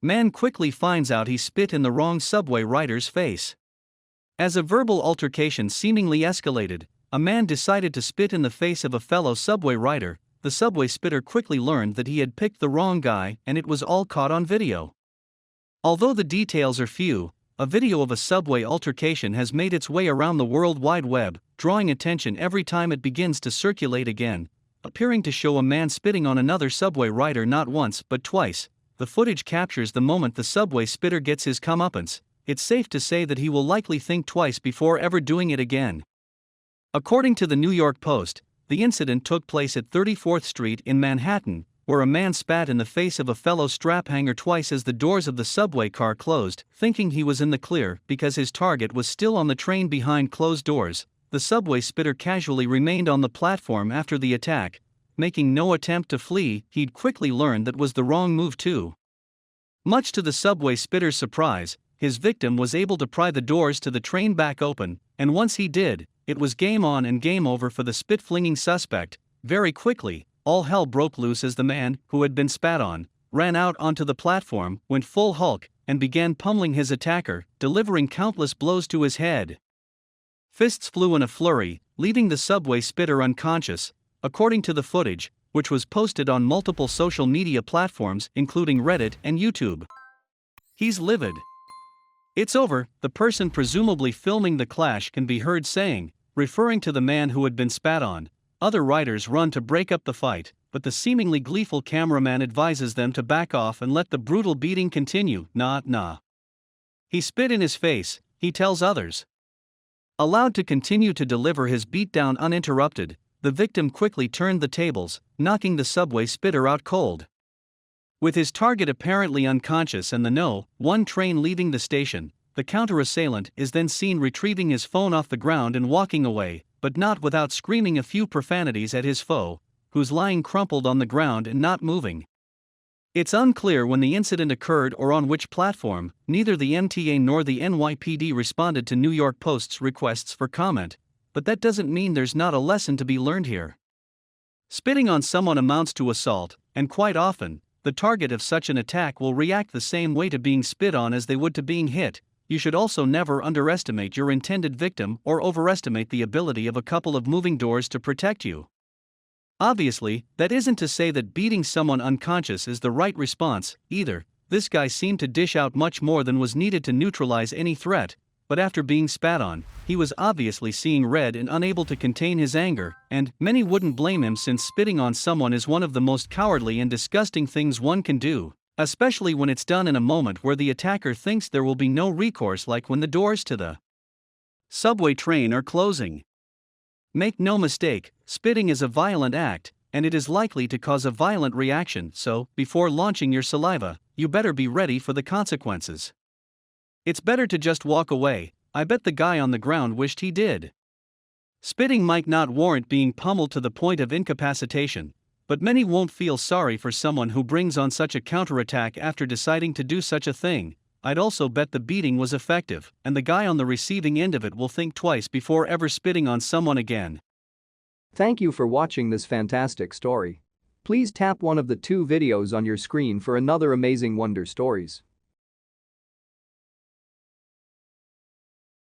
Man quickly finds out he spit in the wrong subway rider's face. As a verbal altercation seemingly escalated, a man decided to spit in the face of a fellow subway rider. The subway spitter quickly learned that he had picked the wrong guy, and it was all caught on video. Although the details are few, a video of a subway altercation has made its way around the World Wide Web, drawing attention every time it begins to circulate again, appearing to show a man spitting on another subway rider not once but twice. The footage captures the moment the subway spitter gets his comeuppance. It's safe to say that he will likely think twice before ever doing it again. According to the New York Post, the incident took place at 34th Street in Manhattan, where a man spat in the face of a fellow straphanger twice as the doors of the subway car closed, thinking he was in the clear because his target was still on the train behind closed doors. The subway spitter casually remained on the platform after the attack, making no attempt to flee. He'd quickly learned that was the wrong move too. Much to the subway spitter's surprise, his victim was able to pry the doors to the train back open, and once he did, it was game on and game over for the spit-flinging suspect. Very quickly, all hell broke loose as the man, who had been spat on, ran out onto the platform, went full Hulk, and began pummeling his attacker, delivering countless blows to his head. Fists flew in a flurry, leaving the subway spitter unconscious, according to the footage, which was posted on multiple social media platforms including Reddit and YouTube. "He's livid. It's over," the person presumably filming the clash can be heard saying, referring to the man who had been spat on. Other riders run to break up the fight, but the seemingly gleeful cameraman advises them to back off and let the brutal beating continue. Nah. He spit in his face, he tells others. Allowed to continue to deliver his beatdown uninterrupted, the victim quickly turned the tables, knocking the subway spitter out cold. With his target apparently unconscious and the No. 1 train leaving the station, the counter-assailant is then seen retrieving his phone off the ground and walking away, but not without screaming a few profanities at his foe, who's lying crumpled on the ground and not moving. It's unclear when the incident occurred or on which platform. Neither the MTA nor the NYPD responded to New York Post's requests for comment, but that doesn't mean there's not a lesson to be learned here. Spitting on someone amounts to assault, and quite often, the target of such an attack will react the same way to being spit on as they would to being hit. You should also never underestimate your intended victim or overestimate the ability of a couple of moving doors to protect you. Obviously, that isn't to say that beating someone unconscious is the right response, either. This guy seemed to dish out much more than was needed to neutralize any threat, but after being spat on, he was obviously seeing red and unable to contain his anger, and many wouldn't blame him since spitting on someone is one of the most cowardly and disgusting things one can do, especially when it's done in a moment where the attacker thinks there will be no recourse, like when the doors to the subway train are closing. Make no mistake, spitting is a violent act, and it is likely to cause a violent reaction, so, before launching your saliva, you better be ready for the consequences. It's better to just walk away. I bet the guy on the ground wished he did. Spitting might not warrant being pummeled to the point of incapacitation, but many won't feel sorry for someone who brings on such a counterattack after deciding to do such a thing. I'd also bet the beating was effective, and the guy on the receiving end of it will think twice before ever spitting on someone again. Thank you for watching this fantastic story. Please tap one of the 2 videos on your screen for another amazing Wonder Stories.